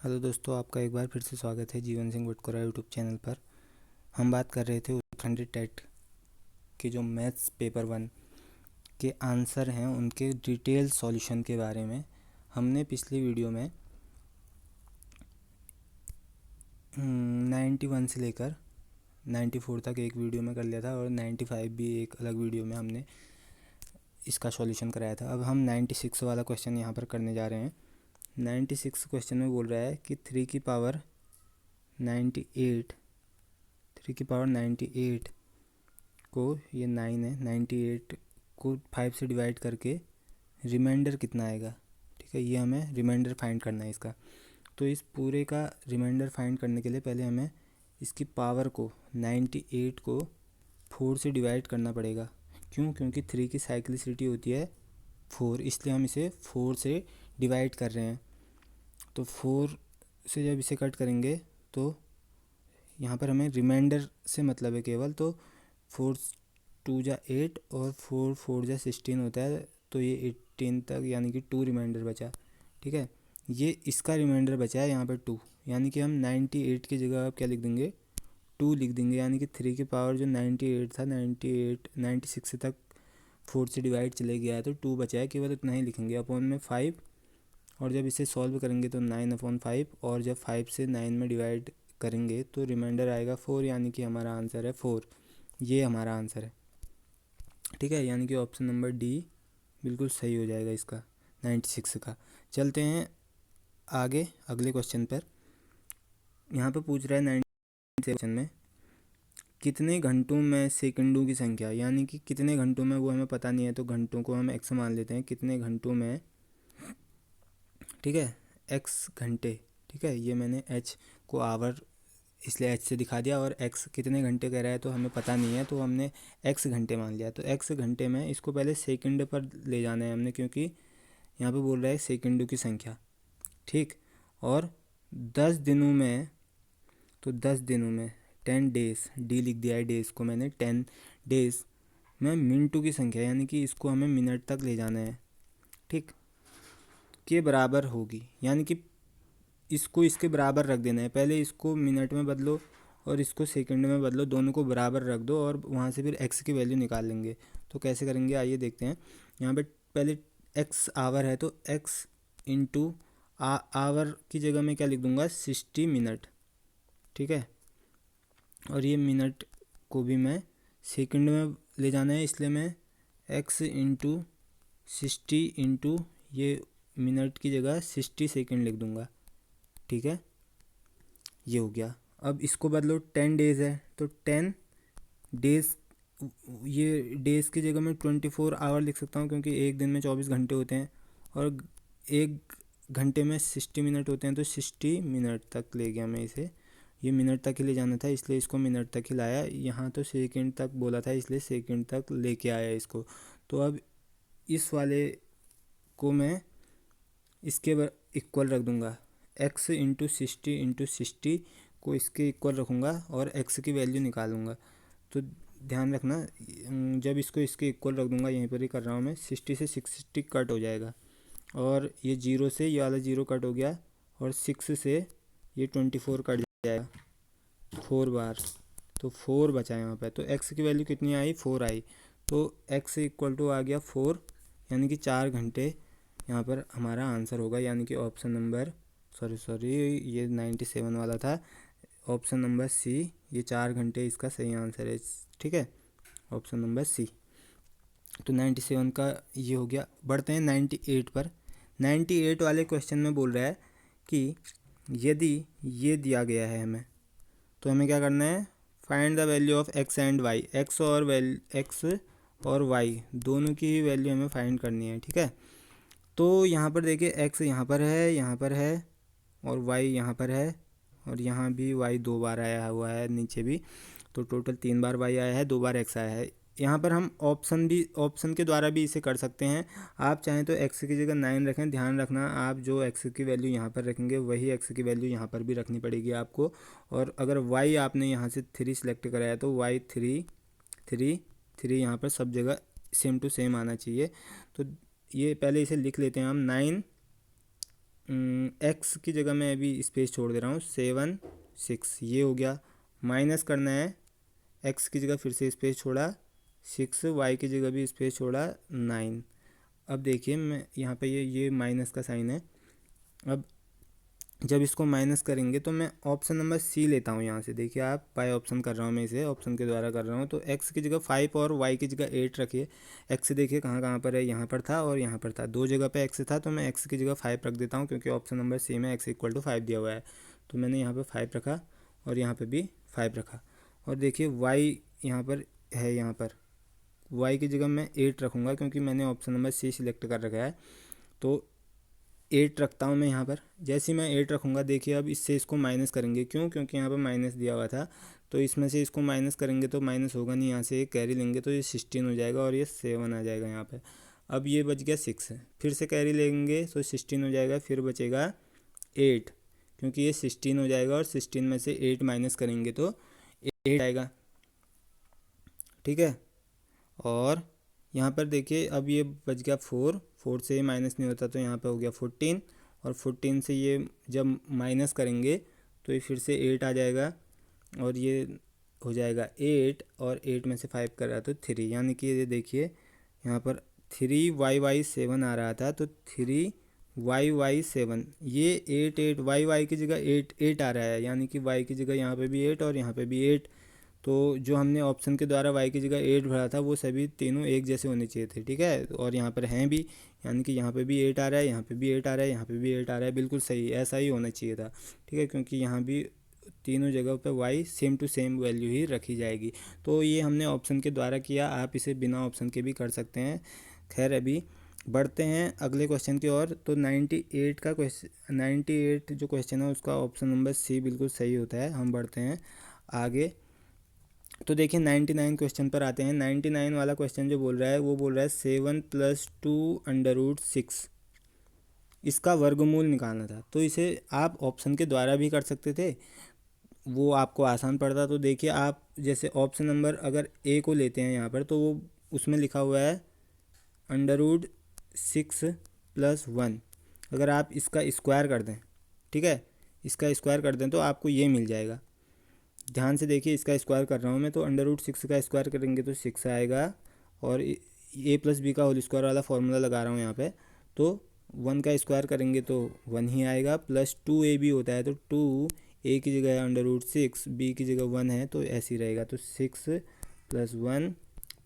Hello दोस्तों, आपका एक बार फिर से स्वागत है जीवन सिंह वटकोरा यूट्यूब चैनल पर। हम बात कर रहे थे उत्तराखंड टेट के जो मैथ्स पेपर 1 के आंसर हैं उनके डिटेल सॉल्यूशन के बारे में। हमने पिछली वीडियो में 91 से लेकर 94 तक एक वीडियो में कर लिया था और 95 भी एक अलग वीडियो में हमने इसका सॉल्यूशन कराया था। अब हम 96 वाला क्वेश्चन यहाँ पर करने जा रहे हैं। 96 क्वेश्चन में बोल रहा है कि 3 की पावर 98 को, ये 9 है, 98 को 5 से डिवाइड करके रिमाइंडर कितना आएगा। ठीक है, ये हमें रिमाइंडर फाइंड करना है इसका। तो इस पूरे का रिमाइंडर फाइंड करने के लिए पहले हमें इसकी पावर को 98 को 4 से डिवाइड करना पड़ेगा। क्यों? क्योंकि 3 की साइक्लिसिटी होती है 4, इसलिए हम इसे 4 से डिवाइड कर रहे हैं। तो 4 से जब इसे कट करेंगे तो यहाँ पर हमें रिमाइंडर से मतलब है केवल। तो 4 2 जा 8 और 4 4 जा 16 होता है, तो ये 18 तक, यानी कि 2 रिमाइंडर बचा। ठीक है, ये इसका रिमाइंडर बचा है यहाँ पर 2, यानी कि हम 98 की जगह आप क्या लिख देंगे, 2 लिख देंगे। यानी कि 3 की पावर जो 98 था, 96 तक 4 से डिवाइड चले गया है, तो 2 बचा है, केवल इतना ही लिखेंगे। अपॉन में 5, और जब इसे सॉल्व करेंगे तो 9/5, और जब 5 से 9 में डिवाइड करेंगे तो रिमाइंडर आएगा 4, यानी कि हमारा आंसर है 4। ये हमारा आंसर है। ठीक है, यानी कि ऑप्शन नंबर डी बिल्कुल सही हो जाएगा इसका 96 का। चलते हैं आगे अगले क्वेश्चन पर। यहाँ पे पूछ रहा है 97 क्वेश्चन में कितने घंटों में सेकंडों की संख्या, यानी कि कितने घंटों में, वो हमें पता नहीं है, तो घंटों को हम एक्स मान लेते हैं। कितने घंटों में, ठीक है, एक्स घंटे। ठीक है, ये मैंने एच को आवर इसलिए एच से दिखा दिया, और एक्स कितने घंटे कह रहा है तो हमें पता नहीं है, तो हमने एक्स घंटे मान लिया। तो एक्स घंटे में इसको पहले सेकंड पर ले जाना है हमने, क्योंकि यहाँ पे बोल रहा है सेकंडों की संख्या। ठीक, और 10 दिनों में, तो 10 दिनों में 10 डेज, डी लिख दिया है, डेज को मैंने 10 डेज में मिनटों की संख्या, यानी कि इसको हमें मिनट तक ले जाना है। ठीक, के बराबर होगी, यानी कि इसको इसके बराबर रख देना है। पहले इसको मिनट में बदलो और इसको सेकंड में बदलो, दोनों को बराबर रख दो, और वहाँ से फिर एक्स की वैल्यू निकाल लेंगे। तो कैसे करेंगे, आइए देखते हैं। यहाँ पे पहले एक्स आवर है, तो एक्स इंटू आवर की जगह मैं क्या लिख दूँगा, 60 मिनट। ठीक है, और ये मिनट को भी मैं सेकंड में ले जाना है, इसलिए मैं एक्स इंटू 60 इंटू ये मिनट की जगह 60 सेकंड लिख दूँगा। ठीक है, ये हो गया। अब इसको बदलो, 10 डेज़ है, तो 10 डेज़, ये डेज़ की जगह मैं 24 आवर लिख सकता हूँ, क्योंकि एक दिन में 24 घंटे होते हैं, और एक घंटे में 60 मिनट होते हैं, तो 60 मिनट तक ले गया मैं इसे। ये मिनट तक ही ले जाना था, इसलिए इसको मिनट तक ही लाया। यहाँ तो सेकंड तक बोला था, इसलिए सेकंड तक लेके आया इसको। तो अब इस वाले को मैं इसके इक्वल रख दूँगा, एक्स इंटू 60 को इसके इक्वल रखूँगा और एक्स की वैल्यू निकालूंगा। तो ध्यान रखना, जब इसको इसके इक्वल रख दूँगा, यहीं पर ही कर रहा हूँ मैं, 60 से 60 कट हो जाएगा, और ये 0 से ये वाला 0 कट हो गया, और 6 से ये 24 कट जाएगा 4 बार, तो 4 बचा यहाँ पे। तो x की वैल्यू कितनी आई, 4 आई। तो x इक्वल टू आ गया 4, यानी कि 4 घंटे यहाँ पर हमारा आंसर होगा, यानी कि ऑप्शन नंबर सॉरी ये 97 वाला था, ऑप्शन नंबर सी, ये 4 घंटे इसका सही आंसर है। ठीक है, ऑप्शन नंबर सी। तो 97 का ये हो गया। बढ़ते हैं 98 पर। 98 वाले क्वेश्चन में बोल रहा है कि यदि ये दिया गया है हमें, तो हमें क्या करना है, find the value of x and y. X और वाई दोनों की ही वैल्यू हमें फाइंड करनी है। ठीक है, तो यहाँ पर देखिए, एक्स यहाँ पर है, यहाँ पर है, और वाई यहाँ पर है, और यहाँ भी वाई 2 बार आया हुआ है, नीचे भी। तो टोटल 3 बार वाई आया है, 2 बार एक्स आया है। यहाँ पर हम ऑप्शन के द्वारा भी इसे कर सकते हैं। आप चाहें तो एक्स की जगह 9 रखें। ध्यान रखना, आप जो एक्स की वैल्यू यहाँ पर रखेंगे वही एक्स की वैल्यू यहाँ पर भी रखनी पड़ेगी आपको। और अगर वाई आपने यहाँ से 3 सेलेक्ट कराया, तो वाई 3 यहाँ पर सब जगह सेम टू सेम आना चाहिए। तो ये पहले इसे लिख लेते हैं हम, एक्स की जगह मैं अभी स्पेस छोड़ दे रहा हूँ, 7 6 ये हो गया। माइनस करना है, एक्स की जगह फिर से स्पेस छोड़ा 6, वाई की जगह भी स्पेस छोड़ा 9। अब देखिए मैं यहाँ पे ये माइनस का साइन है। अब जब इसको माइनस करेंगे तो मैं ऑप्शन नंबर सी लेता हूँ यहाँ से। देखिए आप, बाय ऑप्शन कर रहा हूँ मैं, इसे ऑप्शन के द्वारा कर रहा हूँ। तो एक्स की जगह 5 और वाई की जगह 8 रखिए। एक्स देखिए कहाँ कहाँ पर है, यहाँ पर था और यहाँ पर था, दो जगह पे एक्स था, तो मैं एक्स की जगह 5 रख देता हूँ क्योंकि ऑप्शन नंबर सी में एक्स इक्वल टू 5 दिया हुआ है। तो मैंने यहाँ पर 5 रखा और यहाँ पर भी 5 रखा। और देखिए वाई यहाँ पर है, यहाँ पर वाई की जगह मैं 8 रखूँगा क्योंकि मैंने ऑप्शन नंबर सी सिलेक्ट कर रखा है। तो 8 रखता हूँ मैं यहाँ पर। जैसे ही मैं 8 रखूँगा, देखिए अब इससे इसको माइनस करेंगे, क्यों? क्योंकि यहाँ पर माइनस दिया हुआ था, तो इसमें से इसको माइनस करेंगे तो माइनस होगा नहीं, यहाँ से एक कैरी लेंगे तो ये 16 हो जाएगा और ये 7 आ जाएगा यहाँ पे। अब ये बच गया 6, फिर से कैरी लेंगे तो 16 हो जाएगा, फिर बचेगा 8 क्योंकि ये 16 हो जाएगा और 16 में से 8 माइनस करेंगे तो 8 आएगा, ठीक है। और यहाँ पर देखिए अब ये बच गया 4, 4 से ये माइनस नहीं होता तो यहाँ पे हो गया 14, और 14 से ये जब माइनस करेंगे तो ये फिर से 8 आ जाएगा और ये हो जाएगा 8, और 8 में से 5 कर रहा तो 3, यानी कि ये देखिए यहाँ पर 3yy7 आ रहा था, तो 3yy7, ये 8 8 y की जगह 8 8 आ रहा है, यानी कि y की जगह यहाँ पे भी 8 और यहाँ पे भी 8। तो जो हमने ऑप्शन के द्वारा y की जगह 8 भरा था वो सभी तीनों एक जैसे होने चाहिए थे, ठीक है। और यहाँ पर हैं भी, यानी कि यहाँ पे भी 8 आ रहा है, यहाँ पे भी 8 आ रहा है, यहाँ पे भी 8 आ रहा है, बिल्कुल सही, ऐसा ही होना चाहिए था, ठीक है, क्योंकि यहाँ भी तीनों जगह पे y same to same value ही रखी जाएगी। तो ये हमने ऑप्शन के द्वारा किया, आप इसे बिना ऑप्शन के भी कर सकते हैं। खैर अभी बढ़ते हैं अगले क्वेश्चन की ओर। तो 98 का क्वेश्चन, 98 जो क्वेश्चन है उसका ऑप्शन नंबर सी बिल्कुल सही होता है। हम बढ़ते हैं आगे। तो देखिए 99 क्वेश्चन पर आते हैं। 99 वाला क्वेश्चन जो बोल रहा है वो बोल रहा है 7 + 2√6, इसका वर्गमूल निकालना था। तो इसे आप ऑप्शन के द्वारा भी कर सकते थे, वो आपको आसान पड़ता। तो देखिए आप जैसे ऑप्शन नंबर अगर ए को लेते हैं यहाँ पर, तो वो उसमें लिखा हुआ है √6 + 1। अगर आप इसका स्क्वायर कर दें, ठीक है, इसका स्क्वायर कर दें तो आपको ये मिल जाएगा। ध्यान से देखिए, इसका स्क्वायर कर रहा हूँ मैं, तो √6 का स्क्वायर करेंगे तो 6 आएगा, और a+b का होल स्क्वायर वाला फॉर्मूला लगा रहा हूँ यहाँ पे, तो 1 का स्क्वायर करेंगे तो 1 ही आएगा, प्लस 2ab होता है, तो 2 a की जगह है √6, b की जगह 1 है, तो ऐसे ही रहेगा। तो 6 + 1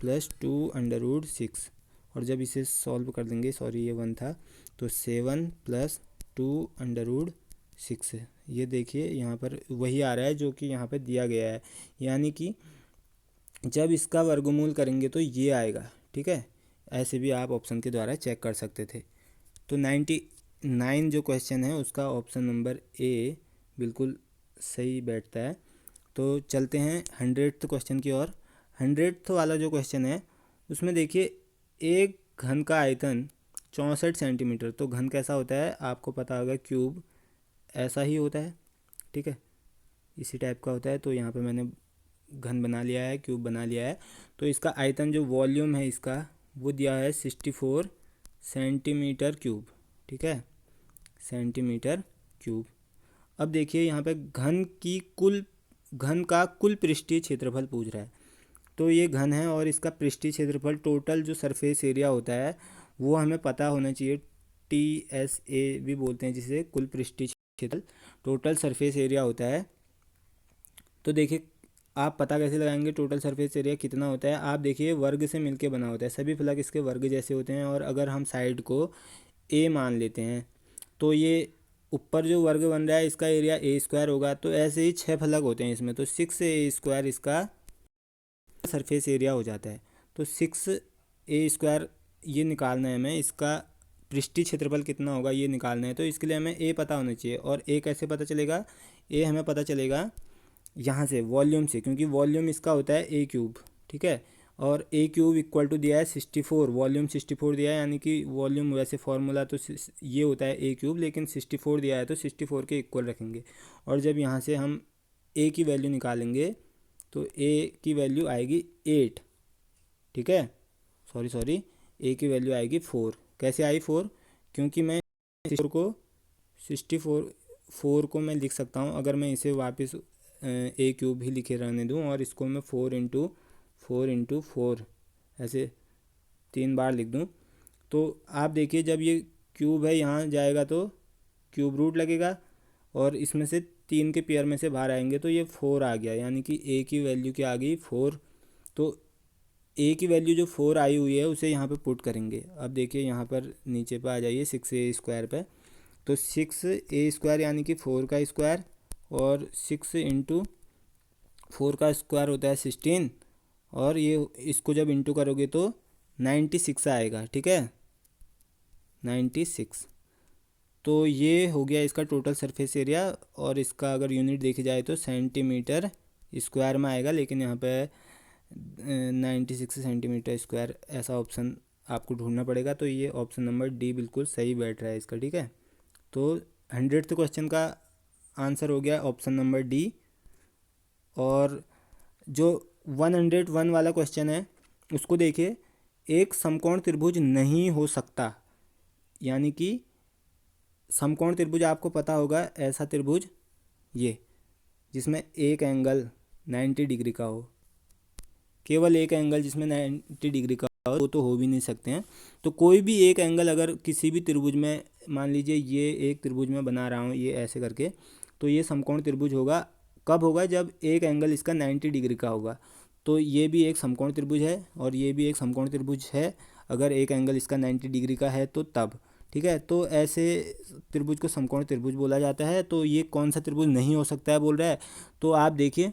+ 2√6, और जब इसे सॉल्व कर देंगे, सॉरी ये 1 था, तो 7 + 2√6, ये देखिए यहाँ पर वही आ रहा है जो कि यहाँ पर दिया गया है, यानी कि जब इसका वर्गमूल करेंगे तो ये आएगा, ठीक है। ऐसे भी आप ऑप्शन के द्वारा चेक कर सकते थे। तो 99 जो क्वेश्चन है उसका ऑप्शन नंबर ए बिल्कुल सही बैठता है। तो चलते हैं 100th क्वेश्चन की ओर। 100th वाला जो क्वेश्चन है उसमें देखिए एक घन का आयतन 64 सेंटीमीटर। तो घन कैसा होता है आपको पता होगा, क्यूब ऐसा ही होता है, ठीक है, इसी टाइप का होता है। तो यहाँ पे मैंने घन बना लिया है, क्यूब बना लिया है। तो इसका आयतन जो वॉल्यूम है इसका वो दिया है 64 सेंटीमीटर क्यूब, ठीक है, सेंटीमीटर क्यूब। अब देखिए यहाँ पे घन का कुल पृष्ठीय क्षेत्रफल पूछ रहा है। तो ये घन है और इसका पृष्ठीय क्षेत्रफल, टोटल जो सरफेस एरिया होता है वो हमें पता होना चाहिए, TSA भी बोलते हैं जिसे, कुल पृष्ठीय क्षेत्रफल, टोटल सरफेस एरिया होता है। तो देखिए आप पता कैसे लगाएंगे टोटल सरफेस एरिया कितना होता है। आप देखिए वर्ग से मिलके बना होता है, सभी फलक इसके वर्ग जैसे होते हैं, और अगर हम साइड को ए मान लेते हैं तो ये ऊपर जो वर्ग बन रहा है इसका एरिया a² होगा। तो ऐसे ही 6 फलक होते हैं इसमें, तो 6a² इसका सरफेस एरिया हो जाता है। तो 6a² ये निकालना है हमें, इसका पृष्ठीय क्षेत्रफल कितना होगा ये निकालना है। तो इसके लिए हमें a पता होना चाहिए, और a कैसे पता चलेगा, a हमें पता चलेगा यहाँ से, वॉल्यूम से, क्योंकि वॉल्यूम इसका होता है a³, ठीक है, और a³ इक्वल टू दिया है 64, वॉल्यूम 64 दिया है, यानी कि वॉल्यूम वैसे फार्मूला तो ये होता है a³, लेकिन 64 दिया है तो 64 के इक्वल रखेंगे। और जब यहाँ से हम a की वैल्यू निकालेंगे तो a की वैल्यू आएगी 8, ठीक है, सॉरी a की वैल्यू आएगी 4। कैसे आई 4, क्योंकि मैं 64 को 4 को मैं लिख सकता हूँ, अगर मैं इसे वापस ए क्यूब ही लिखे रहने दूँ और इसको मैं 4 इंटू 4 ऐसे 3 बार लिख दूँ, तो आप देखिए जब ये क्यूब है यहाँ जाएगा तो क्यूब रूट लगेगा और इसमें से 3 के पेयर में से बाहर आएंगे तो ये 4 आ गया, यानी कि ए की वैल्यू क्या आ गई 4। तो ए की वैल्यू जो 4 आई हुई है उसे यहाँ पे पुट करेंगे। अब देखिए यहाँ पर नीचे पे आ जाइए 6a² पे, तो 6a² यानी कि 4 का स्क्वायर और 6 इंटू 4 का स्क्वायर होता है 16, और ये इसको जब इंटू करोगे तो 96 आएगा, ठीक है 96। तो ये हो गया इसका टोटल सरफेस एरिया, और इसका अगर यूनिट देखी जाए तो सेंटीमीटर स्क्वायर में आएगा, लेकिन यहाँ पे 96 सेंटीमीटर स्क्वायर ऐसा ऑप्शन आपको ढूंढना पड़ेगा। तो ये ऑप्शन नंबर डी बिल्कुल सही बैठ रहा है इसका, ठीक है। तो 100th क्वेश्चन का आंसर हो गया ऑप्शन नंबर डी। और जो 101 वाला क्वेश्चन है उसको देखिए, एक समकोण त्रिभुज नहीं हो सकता, यानी कि समकोण त्रिभुज आपको पता होगा ऐसा त्रिभुज ये जिसमें एक एंगल 90 डिग्री का हो, केवल एक एंगल जिसमें 90 डिग्री का हो, वो तो हो भी नहीं सकते हैं। तो कोई भी एक एंगल अगर किसी भी त्रिभुज में, मान लीजिए ये एक त्रिभुज में बना रहा हूँ ये ऐसे करके, तो ये समकोण त्रिभुज होगा। कब होगा? जब एक एंगल इसका 90 डिग्री का होगा। तो ये भी एक समकोण त्रिभुज है और ये भी एक समकोण त्रिभुज है, अगर एक एंगल इसका 90 डिग्री का है तो तब, ठीक है। तो ऐसे त्रिभुज को समकोण त्रिभुज बोला जाता है। तो ये कौन सा त्रिभुज नहीं हो सकता है बोल रहा है, तो आप देखिए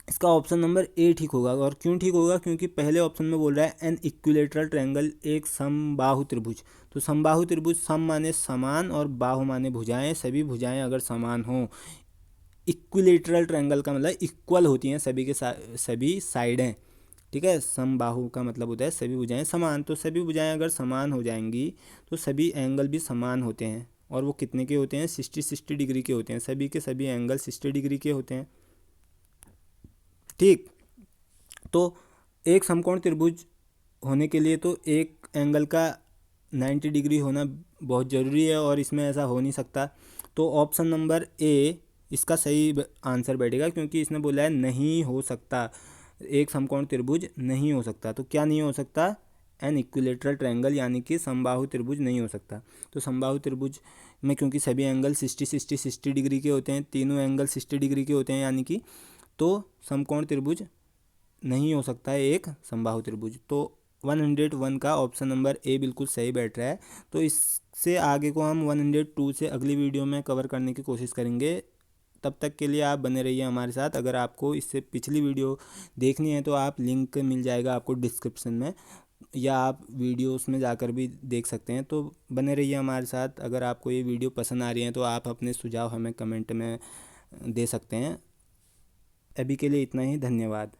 इसका ऑप्शन नंबर ए ठीक होगा। और क्यों ठीक होगा? क्योंकि पहले ऑप्शन में बोल रहा है एन इक्विलेटरल ट्रायंगल, एक समबाहु त्रिभुज। तो समबाहु त्रिभुज, सम माने समान और बाहु माने भुजाएं, सभी भुजाएं अगर समान हों, इक्विलेटरल ट्रायंगल का मतलब इक्वल होती हैं सभी के सभी साइडें, ठीक है। समबाहु का मतलब होता है सभी भुजाएं समान, तो सभी भुजाएं अगर समान हो जाएंगी तो सभी एंगल भी समान होते हैं। और वो कितने के होते हैं? 60 डिग्री के होते हैं, सभी के सभी एंगल 60 डिग्री के होते हैं, ठीक। तो एक समकोण त्रिभुज होने के लिए तो एक एंगल का 90 डिग्री होना बहुत ज़रूरी है, और इसमें ऐसा हो नहीं सकता। तो ऑप्शन नंबर ए इसका सही आंसर बैठेगा, क्योंकि इसने बोला है नहीं हो सकता, एक समकोण त्रिभुज नहीं हो सकता। तो क्या नहीं हो सकता? एन इक्विलेटरल ट्रायंगल, यानी कि समबाहु त्रिभुज नहीं हो सकता। तो समबाहु त्रिभुज में क्योंकि सभी एंगल 60 डिग्री के होते हैं, तीनों एंगल 60 डिग्री के होते हैं, यानी कि तो समकोण त्रिभुज नहीं हो सकता है एक समबाहु त्रिभुज। तो 101 का ऑप्शन नंबर ए बिल्कुल सही बैठ रहा है। तो इससे आगे को हम 102 से अगली वीडियो में कवर करने की कोशिश करेंगे। तब तक के लिए आप बने रहिए हमारे साथ। अगर आपको इससे पिछली वीडियो देखनी है तो आप लिंक मिल जाएगा आपको डिस्क्रिप्शन में, या आप वीडियो उसमें जाकर भी देख सकते हैं। तो बने रहिए हमारे साथ। अगर आपको ये वीडियो पसंद आ रही है तो आप अपने सुझाव हमें कमेंट में दे सकते हैं। अभी के लिए इतना ही, धन्यवाद।